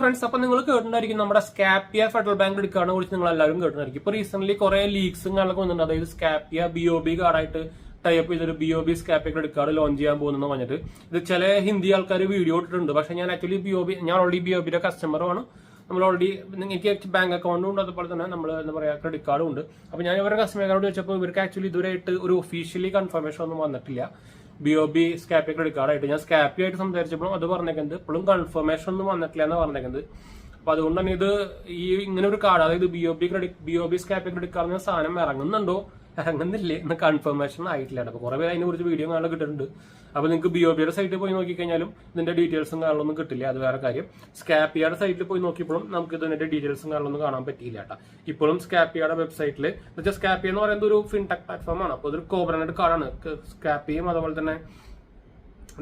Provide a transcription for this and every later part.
Friends, അപ്പൊ നിങ്ങൾ കേട്ടിട്ടുണ്ടായിരിക്കും നമ്മുടെ സ്കാപ്പിയ ഫെഡറൽ ബാങ്ക് എടുക്കാനെ കുറിച്ച് നിങ്ങൾ എല്ലാവരും കേട്ടിട്ടുണ്ടായിരിക്കും. ഇപ്പൊ റീസെന്റ് കുറെ ലീക്സും കാര്യങ്ങളൊക്കെ വന്നിട്ടുണ്ട്. അതായത് സ്കാപ്പിയ BOB കാർഡായിട്ട് ടൈപ്പ് ചെയ്തൊരു BOB Scapia credit card launch ചെയ്യാൻ പോകുന്നു പറഞ്ഞിട്ട് ഇത് ചില ഹിന്ദി ആൾക്കാർ വീഡിയോ ഇട്ടിട്ടുണ്ട്. പക്ഷെ ഞാൻ ആക്ച്വലി ഞാൻ ഓൾറെഡി BOBയുടെ കസ്റ്റമറുമാണ്. നമ്മൾ ഓൾറെഡി എനിക്ക് ബാങ്ക് അക്കൗണ്ടും ഉണ്ട്, അതുപോലെ തന്നെ നമ്മൾ എന്താ പറയുക ക്രെഡിറ്റ് കാർഡും ഉണ്ട്. അപ്പൊ ഞാൻ ഇവരുടെ കസ്റ്റമറോട് ചോദിച്ചപ്പോൾ ഇവർക്ക് ആക്ച്വലി ഇതുവരെയായിട്ട് ഒരു ഒഫീഷ്യലി കൺഫർമേഷൻ ഒന്നും വന്നിട്ടില്ല BOB സ്കാപ്പിയ ക്രെഡിറ്റ് കാർഡായിട്ട്. ഞാൻ സ്കാപ്പിയ ആയിട്ട് സംസാരിച്ചപ്പോഴും അത് പറഞ്ഞേക്കുന്നത് ഇപ്പോഴും കൺഫർമേഷൻ ഒന്നും വന്നിട്ടില്ല എന്ന് പറഞ്ഞേക്കുന്നത്. അപ്പൊ അതുകൊണ്ട് തന്നെ ഇത് ഇങ്ങനെ ഒരു കാർഡ്, അതായത് BOB സ്കാപ്പിയ ക്രെഡിറ്റ് കാർഡ് എന്ന സാധനം ഇറങ്ങുന്നുണ്ടോ ഇറങ്ങുന്നില്ലേ എന്ന് കൺഫർമേഷൻ ആയിട്ടില്ല. അപ്പൊ കുറെ പേര് അതിനെ കുറിച്ച് വീഡിയോ കാണാൻ കിട്ടുന്നുണ്ട്. അപ്പൊ നിങ്ങൾക്ക് BOBയുടെ സൈറ്റിൽ പോയി നോക്കിക്കഴിഞ്ഞാലും ഇതിന്റെ ഡീറ്റെയിൽസും കാണാനൊന്നും കിട്ടില്ല. അത് വേറെ കാര്യം. സ്കാപ്പിയയുടെ സൈറ്റിൽ പോയി നോക്കിയപ്പോഴും നമുക്ക് ഇതിന്റെ ഡീറ്റെയിൽസും കാണാനൊന്നും കാണാൻ പറ്റിയില്ല കേട്ടോ. ഇപ്പോഴും സ്കാപ്പിയയുടെ വെബ്സൈറ്റിൽ എന്നുവെച്ചാൽ സ്കാപ്പിയ എന്ന് പറയുന്നത് ഒരു ഫിൻടെക് പ്ലാറ്റ്ഫോമാണ്. അപ്പൊ അതൊരു കോബ്രനഡ് കാർഡാണ്. സ്കാപ്പിയും അതുപോലെ തന്നെ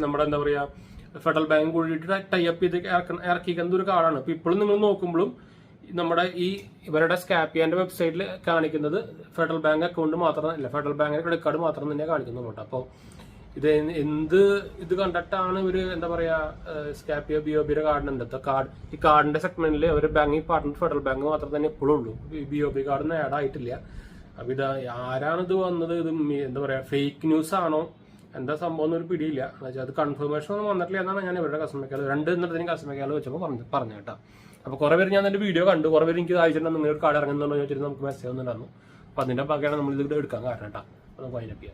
നമ്മുടെ എന്താ പറയാ ഫെഡറൽ ബാങ്ക് കൂടിയിട്ട് ടൈപ്പ് ചെയ്ത് ഇറക്കിക്കുന്ന ഒരു കാർഡാണ്. ഇപ്പൊ ഇപ്പോഴും നിങ്ങൾ നോക്കുമ്പോഴും നമ്മുടെ ഇവരുടെ സ്കാപ്പിയന്റെ വെബ്സൈറ്റിൽ കാണിക്കുന്നത് ഫെഡറൽ ബാങ്ക് അക്കൗണ്ട് മാത്രമല്ല, ഫെഡറൽ ബാങ്കിന്റെ ക്രെഡിറ്റ് കാർഡ് മാത്രം തന്നെ കാണിക്കുന്നുണ്ട്. അപ്പോൾ ഇത് കണ്ടിട്ടാണ് ഇവര് എന്താ പറയാ സ്കാപ്പിയ BOBയുടെ കാർഡിന് ഈ കാർഡിന്റെ സെഗ്മെന്റിൽ അവർ ബാങ്കിങ് പാർട്ണർ ഫെഡറൽ ബാങ്ക് മാത്രം തന്നെ ഇപ്പോഴും ഉള്ളൂ. BOB കാർഡൊന്നും ആഡ് ആയിട്ടില്ല. അപ്പൊ ആരാണ് ഇത് വന്നത്? ഇത് എന്താ പറയാ ഫേക്ക് ന്യൂസ് ആണോ എന്താ സംഭവം എന്നൊരു പിടിയില്ല. എന്നുവെച്ചാൽ അത് കൺഫർമേഷൻ ഒന്നും വന്നിട്ടില്ല എന്നാണ് ഞാൻ ഇവരുടെ കസ്റ്റമർ കെയർ കസ്റ്റമർ കെയർ വെച്ചപ്പോൾ പറഞ്ഞു കേട്ടോ. അപ്പൊ കുറെ പേര് ഞാൻ എന്റെ വീഡിയോ കണ്ടു. കുറെ പേര് എനിക്ക് അയച്ചിട്ടുണ്ടെന്ന് നിങ്ങൾ ഒരു കാർഡ് ഇറങ്ങുന്നുണ്ടോ ചോദിച്ചിട്ട് നമുക്ക് മെസ്സേജ് ഒന്നുണ്ടായിരുന്നു. അപ്പൊ അതിന്റെ ഭാഗമാണ് നമ്മൾ ഇത് എടുക്കാൻ കാരണം കേട്ടോ. അപ്പൊ നമുക്ക് അതിനൊക്കെ